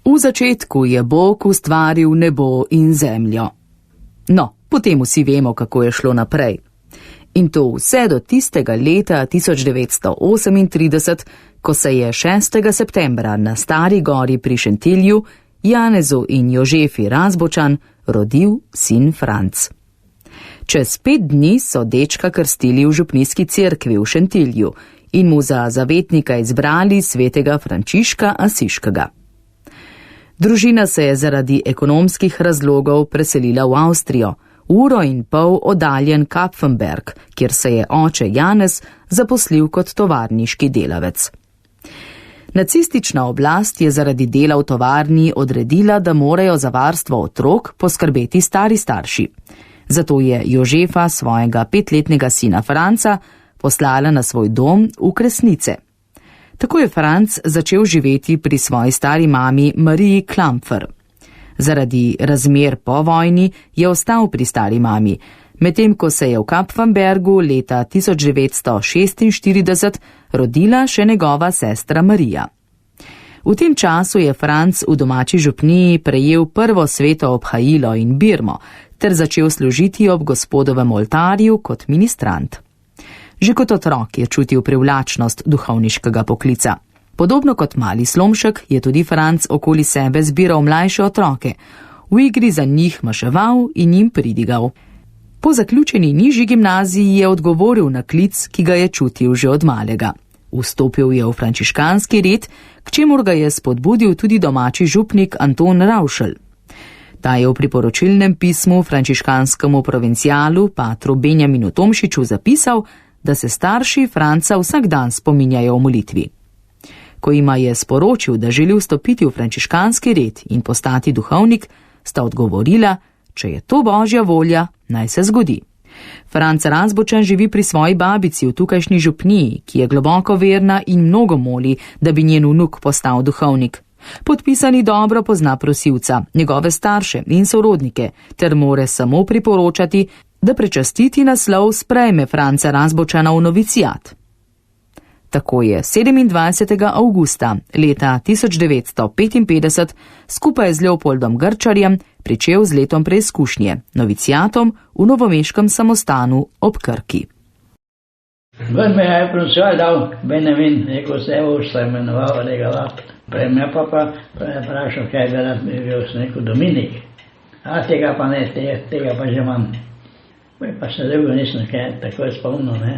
V začetku je Bog ustvaril nebo in zemljo. No, potem vsi vemo, kako je šlo naprej. In to vse do tistega leta 1938, ko se je 6. septembra na Stari gori pri Šentilju Janezu in Jožefi Razbočan rodil sin Franc. Čez 5 dni so dečka krstili v župnijski cerkvi v Šentilju in mu za zavetnika izbrali svetega Frančiška Asiškega. Družina se je zaradi ekonomskih razlogov preselila v Avstrijo, 1,5 ure oddaljen Kapfenberg, kjer se je oče Janez zaposlil kot tovarniški delavec. Nacistična oblast je zaradi dela v tovarni odredila, da morajo za varstvo otrok poskrbeti stari starši. Zato je Jožefa svojega 5-letnega sina Franca poslala na svoj dom v Kresnice. Tako je Franc začel živeti pri svoji stari mami Mariji Klampfer. Zaradi razmer po vojni je ostal pri stari mami, medtem ko se je v Kapfenbergu leta 1946 rodila še njegova sestra Marija. V tem času je Franc v domači župniji prejel prvo sveto obhajilo in birmo ter začel služiti ob gospodovem oltarju kot ministrant. Že kot otrok je čutil privlačnost duhovniškega poklica. Podobno kot mali Slomšek je tudi Franc okoli sebe zbiral mlajše otroke, v igri za njih maševal in jim pridigal. Po zaključeni nižji gimnaziji je odgovoril na klic, ki ga je čutil že od malega. Vstopil je v frančiškanski red, k čemur ga je spodbudil tudi domači župnik Anton Ravšel. Ta je v priporočilnem pismu frančiškanskemu provincialu patru Benjaminu Tomšiču zapisal, da se starši Franca vsak dan spominjajo o molitvi. Ko jima je sporočil, da želi vstopiti v frančiškanski red in postati duhovnik, sta odgovorila, če je to Božja volja, naj se zgodi. Franc Razbočan živi pri svoji babici v tukajšnji župniji, ki je globoko verna in mnogo moli, da bi njen vnuk postal duhovnik. Podpisani dobro pozna prosilca, njegove starše in sorodnike, ter more samo priporočati, da prečastiti naslov sprejme Franca Razbočana v novicijat. Tako je 27. avgusta leta 1955 skupaj z Leopoldom Grčarjem pričel z letom preizkušnje, novicijatom v novomeškem samostanu ob Krki. Ven me je proncial dal Benjamin, neko se je imenoval Regalat. Prej me pa je vprašal, kaj bi rad bil s neko Dominik. A tega pa ne, tega pa že imam. Pa se dolgo nisem kaj tako spomnil, ne.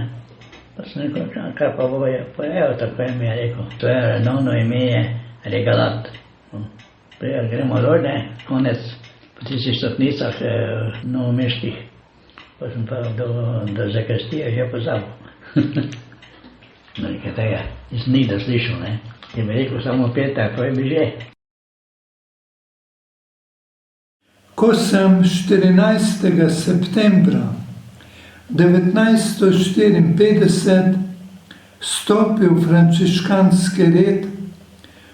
Pa sem rekel, kaj pa bo je, pa evo, tako je mi je rekel. To je redovno ime je Regalat. Prej gremo dol, ne, konec po tistih stopnicah novomeških. Pa sem pa do zakrstija že pozabil. No, nekaj tega nisem nikdar slišal, ne. Je mi rekel samo Peter, to je bi že. Ko sem 14. septembra 1954 stopil v frančiškanski red,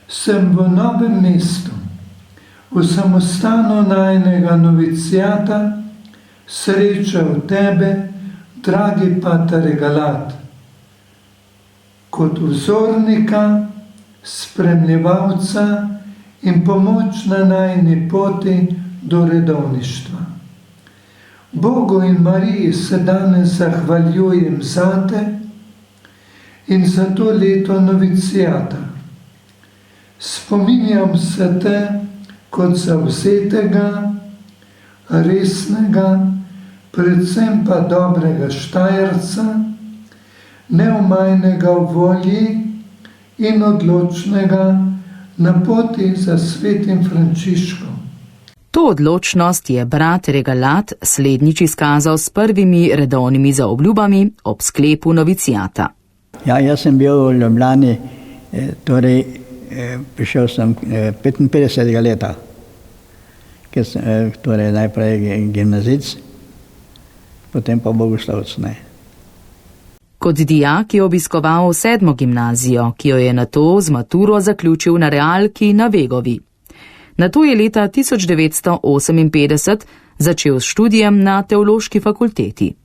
sem v Novem mestu, v samostanu najinega novicijata, srečal tebe, dragi pater Regalat, kot vzornika, spremljevalca in pomoč na najini poti do redovništva. Bogu in Mariji se danes zahvaljujem zate in za to leto novicijata. Spominjam se te kot zavzetega, resnega, predvsem pa dobrega Štajerca, neomajnega v volji in odločnega na poti za svetim Frančiškom. To odločnost je brat Regalat slednjič izkazal s prvimi redovnimi zaobljubami ob sklepu novicijata. Ja, jaz sem bil v Ljubljani, torej prišel sem 55. leta, torej najprej gimnazic, potem pa bogoslovec, ne. Kot dijak je obiskoval 7. gimnazijo, ki jo je nato z maturo zaključil na realki na Vegovi. Nato je leta 1958 začel s študijem na teološki fakulteti.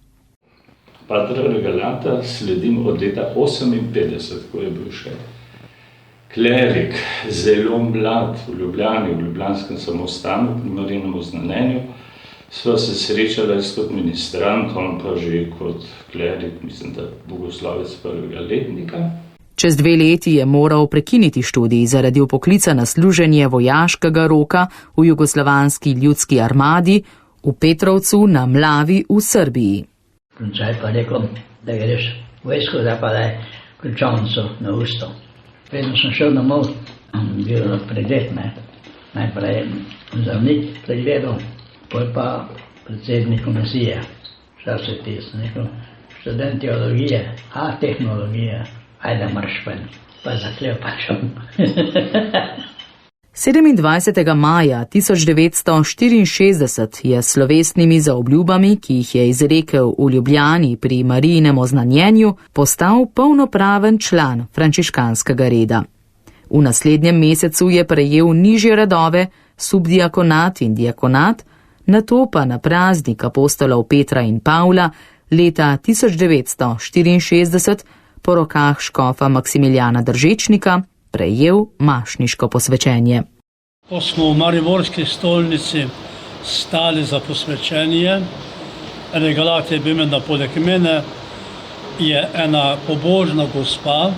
Patra Regalata sledim od leta 58, ko je bil še. klerik, zelo mlad v Ljubljani, v ljubljanskem samostanu, pri Marijinem Oznanjenju. Sva se srečala kot ministrant, on pa že kot klerik, mislim, da bogoslovec prvega letnika. Čez 2 leti je moral prekiniti študij zaradi vpoklica na služenje vojaškega roka v jugoslovanski ljudski armadi v Petrovcu na Mlavi v Srbiji. Končaj pa rekel, da greš vojsko, da pa daj ključavnico na usto. Vedno sem šel domov, bil pregled, najprej zdravnik pregledal, potem pa predsednik komisije. Šta se ti, sem rekel, študent teologije, tehnologije, ajde marš ven, pa zaklel pa šel. 27. maja 1964 je s slovesnimi zaobljubami, ki jih je izrekel v Ljubljani pri Marijinem Oznanjenju, postal polnopraven član frančiškanskega reda. V naslednjem mesecu je prejel nižje redove, subdiakonat in diakonat, nato pa na praznik apostolov Petra in Pavla leta 1964 po rokah škofa Maksimiljana Držečnika prejel mašniško posvečenje. Ko smo v mariborski stolnici stali za posvečenje, regalat je bil imena poleg mene, je ena pobožna gospa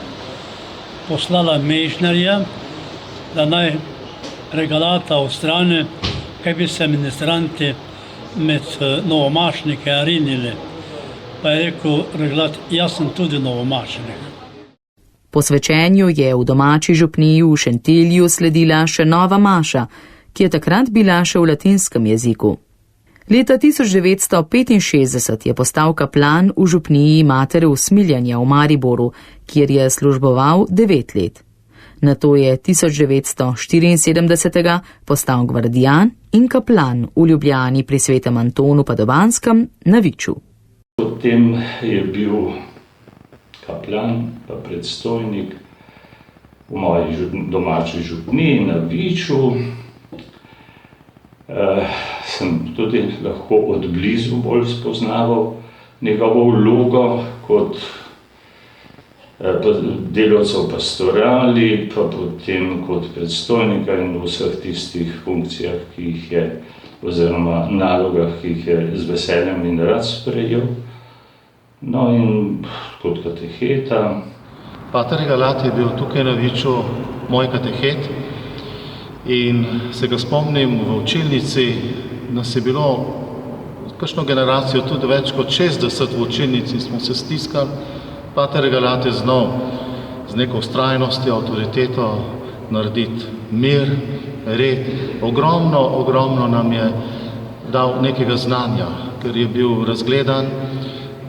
poslala mežnarja, da naj regalata odstrani, kaj bi se ministranti med novomašnike rinili. Pa je rekel regalat, jaz sem tudi novomašnik. Posvečenju je v domači župniji v Šentilju sledila še nova maša, ki je takrat bila še v latinskem jeziku. Leta 1965 je postal kaplan v župniji Matere Usmiljanja v Mariboru, kjer je služboval 9 let. Nato je 1974 postal gvardijan in kaplan v Ljubljani pri Svetem Antonu Padovanskem na Viču. Potem je bil kaplan pa predstojnik v moji domači župniji na Viču. Sem tudi lahko od blizu bolj spoznaval njegovo vlogo kot delavca v pastorali, pa potem kot predstojnika in v vseh tistih funkcijah, ki jih je, oziroma nalogah, ki jih je z veseljem in rad sprejel. No in kot kateheta. Pater Regalat je bil tukaj na Viču moj katehet in se ga spomnim v učilnici, nas je bilo kakšno generacijo tudi več kot 60 v učilnici, smo se stiskali. Pater Regalat je znal z neko vztrajnostjo, avtoriteto narediti mir, red. Ogromno nam je dal nekega znanja, ker je bil razgledan.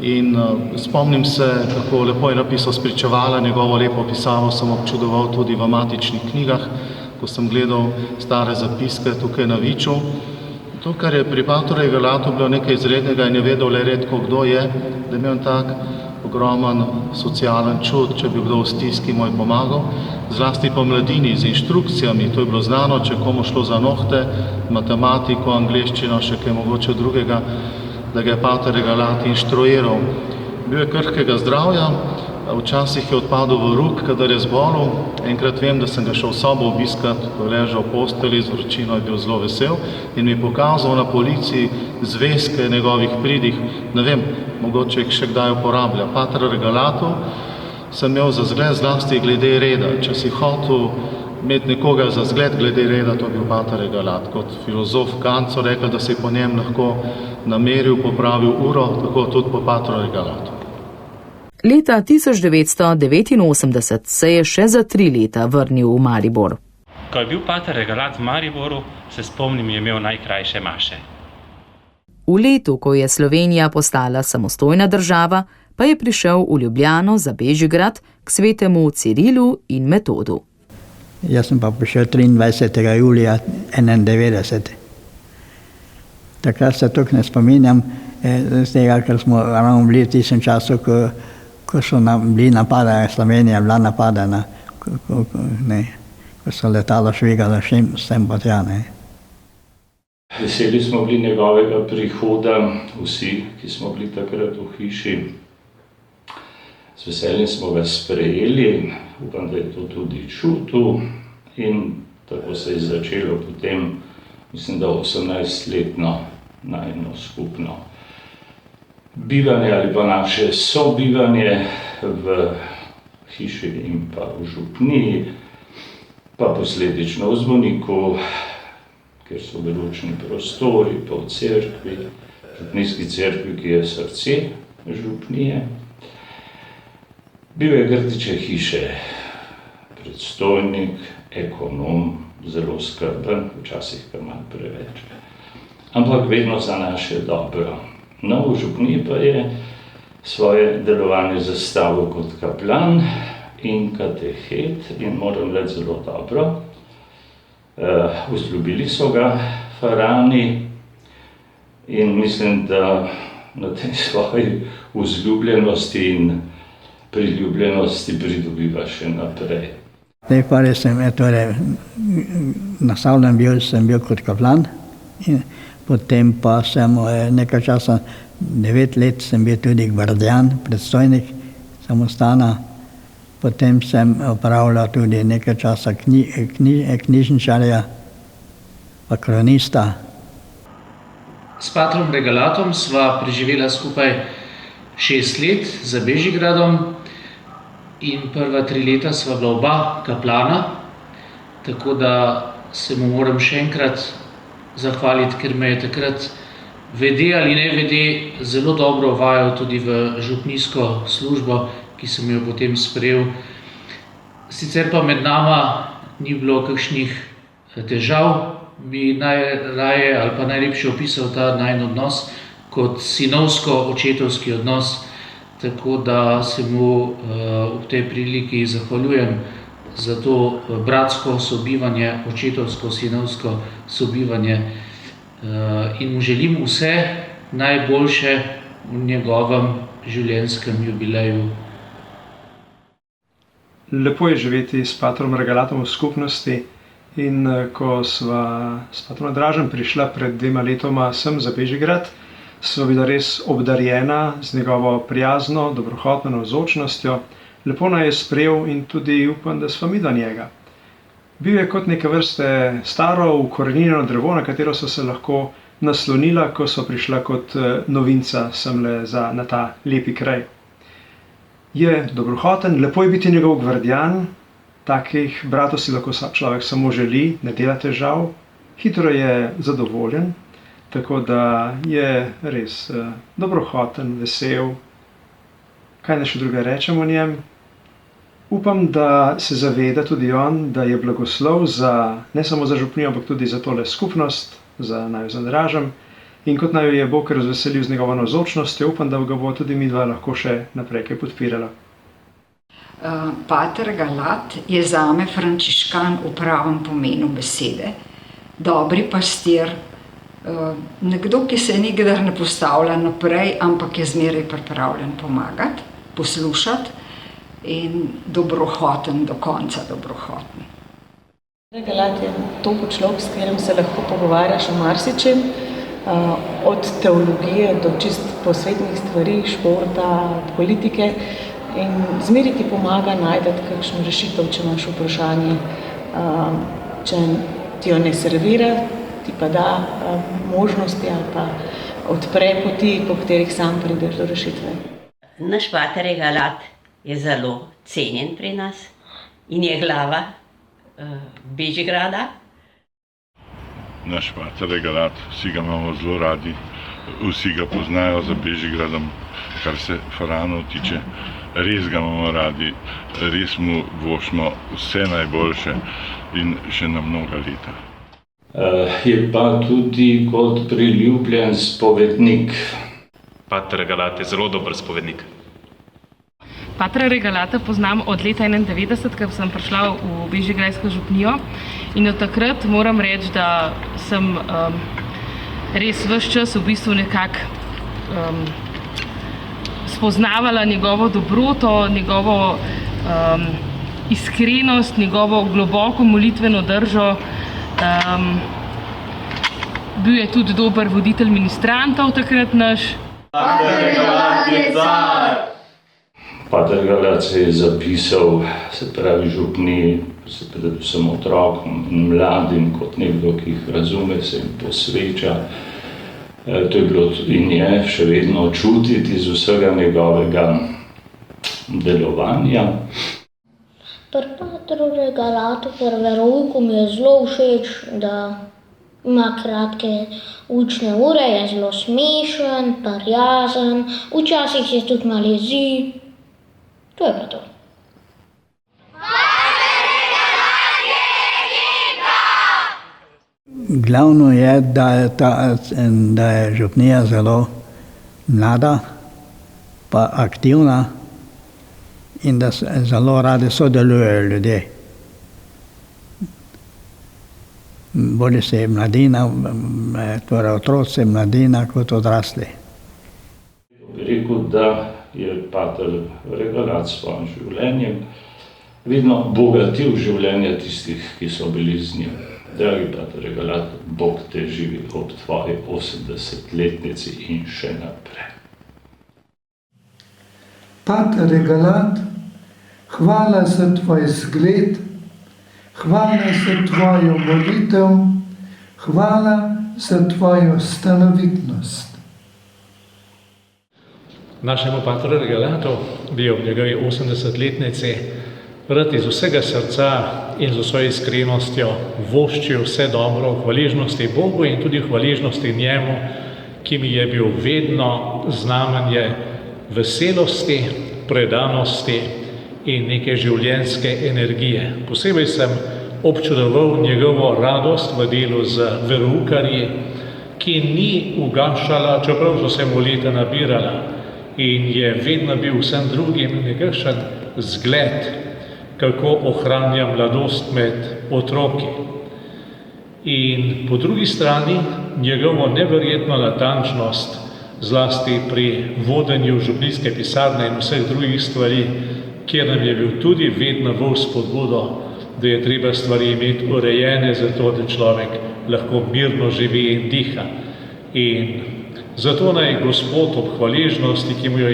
In spomnim se, kako lepo je napisal spričevala, njegovo lepo pisavo sem občudoval tudi v matičnih knjigah, ko sem gledal stare zapiske tukaj na Viču. To, kar je pri Patru Regalatu bilo nekaj izrednega in je vedel le redko kdo je, da je imel tak ogromen socialen čut, če bi kdo v stiski mu je pomagal, zlasti po mladini z inštrukcijami, to je bilo znano, če komu šlo za nohte, matematiko, angleščino, še kaj mogoče drugega, da ga je Pater Regalat inštruiral. Bil je krhkega zdravja, včasih je odpadel v ruk, kadar je zbolel. Enkrat vem, da sem ga šel v sobo obiskat, ko je ležal v posteli, z vročino je bil zelo vesel in mi pokazal na polici zvezke njegovih pridih. Ne vem, mogoče jih še kdaj uporablja. Pater Regalatu sem imel za zgled zlasti glede reda. Če si hotel imeti nekoga za zgled glede reda, to je bil Pater Regalat. Kot filozof Kant so rekli, da si po njem lahko nameril, popravil uro, tako tudi po Patru Regalatu. Leta 1989 se je še za 3 leta vrnil v Maribor. Ko je bil Pater Regalat v Mariboru, se spomnim, je imel najkrajše maše. V letu, ko je Slovenija postala samostojna država, pa je prišel v Ljubljano za Bežigrad k svetemu Cirilu in Metodu. Jaz sem pa prišel 23. julija 1991. Takrat se tukaj ne spominjam, z tega, ker smo ravno bili v tistem času, ko so bili napadani, Slovenija bila napadena, ko so letalo švigalo sem pa tja. Veseli smo bili njegovega prihoda, vsi, ki smo bili takrat v hiši. Z veseljem smo ga sprejeli, upam, da je to tudi čutil in tako se je začelo potem, mislim, da 18-letno najno skupno bivanje ali pa naše sobivanje v hiši in pa v župniji, pa posledično v Zvoniku, kjer so veručni prostori, pa v cerkvi, župnijski cerkvi, ki je srce župnije. Bil je Grdiče hiše, predstojnik, ekonom, zelo skrben, včasih kar malo preveč, ampak vedno za naše dobro. No, v župniji pa je svoje delovanje zastavil kot kaplan in katehet in moram reči zelo dobro. Vzljubili so ga farani in mislim, da na tej svoji vzljubljenosti in priljubljenosti pridobiva še naprej. Najprej nastavljen sem bil kot kaplan, potem pa sem nekaj časa, 9 let sem bil tudi gvardijan, predstojnik samostana, potem sem opravljal tudi nekaj časa knjižničarja, pa kronista. S patrom Regalatom sva preživela skupaj 6 let za Bežigradom in prva 3 leta sva bila oba kaplana, tako da se mu moram še enkrat zahvaliti, ker me je takrat vede ali ne vede zelo dobro vajal tudi v župnijsko službo, ki sem jo potem sprejel. Sicer pa med nama ni bilo kakšnih težav, bi najraje ali pa najlepše opisal ta najin odnos kot sinovsko-očetovski odnos, tako da se mu v tej priliki zahvaljujem za to bratsko sobivanje, očetovsko-sinovsko sobivanje in mu želim vse najboljše v njegovem življenjskem jubileju. Lepo je živeti s patrom Regalatom v skupnosti in ko sva s patrom Andražem prišla pred 2 letoma sem za Bežigrad, sva bila res obdarjena z njegovo prijazno, dobrohotno navzočnostjo. Lepo nas je sprejel in tudi upam, da sva midva njega. Bil je kot neke vrste staro, ukorenjeno drevo, na katero so se lahko naslonila, ko so prišla kot novinca semle na ta lepi kraj. Je dobrohoten, lepo je biti njegov gvardijan, takih bratov si lahko človek samo želi, ne dela težav, hitro je zadovoljen, tako da je res dobrohoten, vesel. Kaj naj še druga rečem o njem? Upam, da se zaveda tudi on, da je blagoslov ne samo za župnijo, ampak tudi za tole skupnost, za naju z Andražem. In kot naju je Bog razveselil z njegovo navzočnostjo, upam, da ga bo tudi midva lahko še naprej kaj podpirala. Pater Regalat je zame frančiškan v pravem pomenu besede. Dobri pastir, nekdo, ki se nikdar ne postavlja naprej, ampak je zmeraj pripravljen pomagati, poslušati in dobrohoten, do konca dobrohoten. Regalat je topel človek, s katerim se lahko pogovarjaš o marsičem, od teologije do čist posvetnih stvari, športa, politike in zmeraj ti pomaga najti kakšno rešitev, če imaš vprašanje, če ti jo ne servira, ti pa da možnosti ali pa odpre poti, po katerih sam prideš do rešitve. Naš pater Regalat je zelo cenjen pri nas in je glava Bežigrada. Naš pater Regalat, vsi ga imamo zelo radi, vsi ga poznajo za Bežigradom, kar se faranov tiče. Res ga imamo radi, res mu vošmo vse najboljše in še na mnoga leta. Je pa tudi kot priljubljen spovednik. Pater Regalat je zelo dober spovednik. Patra Regalata poznam od leta 1991, ko sem prišla v Bežigradsko župnijo in od takrat moram reči, da sem res ves čas v bistvu nekako spoznavala njegovo dobroto, njegovo iskrenost, njegovo globoko molitveno držo. Bil je tudi dober voditelj ministrantov takrat naš. Pater Regalat se je zapisal, se pravi župni, predvsem otrokom in mladim, kot nekdo, ki jih razume, se jim posveča. To je bilo in je še vedno čutiti iz vsega njegovega delovanja. Pri Patru Regalatu, pri verouku mi je zelo všeč, da ima kratke učne ure, je zelo smešen, prijazen, včasih se tudi malo jezi. To je pa to. Glavno je, da je župnija zelo mlada, pa aktivna in da zelo radi sodelujejo ljudje. Bodi se mladina, torej otroci, mladina kot odrasli. Bi rekel, da je Pater Regalat s svojim življenjem vedno bogatil življenje tistih, ki so bili z njim. Dragi Pater Regalat, Bog te živi ob tvoji 80-letnici in še naprej. Pater Regalat, hvala za tvoj zgled, hvala za tvojo molitev, hvala za tvojo stanovitnost. Našemu Patru Regalatu bi ob njegovi 80-letnici rad iz vsega srca in z vso iskrenostjo voščil vse dobro v hvaležnosti Bogu in tudi v hvaležnosti njemu, ki mi je bil vedno znamenje veselosti, predanosti in neke življenjske energije. Posebej sem občudoval njegovo radost v delu z veroukarji, ki ni ugašala, čeprav so se mu leta nabirala, in je vedno bil vsem drugim nekakšen zgled, kako ohranja mladost med otroki. In po drugi strani njegovo neverjetno natančnost, zlasti pri vodenju župnijske pisarne in vseh drugih stvari, kjer nam je bil tudi vedno v spodbudo, da je treba stvari imeti urejene, zato da človek lahko mirno živi in diha. In zato naj Gospod ob hvaležnosti, ki mu jo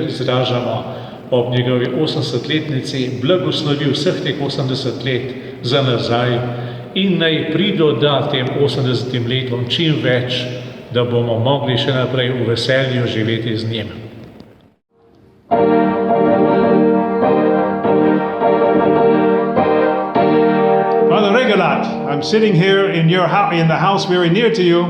izražamo ob njegovi 80-letnici, blagoslovi vseh teh 80 let za nazaj in naj pridoda tem 80 letom čim več, da bomo mogli še naprej v veselju živeti z njim. Father Regalat, I'm sitting here in the house very near to you,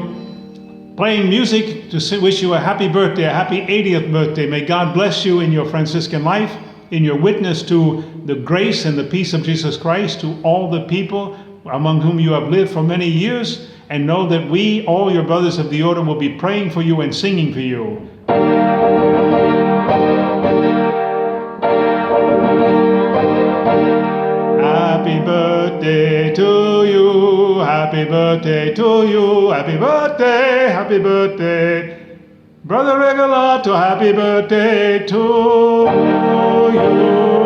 playing music to wish you a happy birthday, a happy 80th birthday. May God bless you in your Franciscan life, in your witness to the grace and the peace of Jesus Christ, to all the people among whom you have lived for many years, and know that we, all your brothers of the order, will be praying for you and singing for you. Happy birthday to you, happy birthday to you, happy birthday, Brother Regalat, happy birthday to you.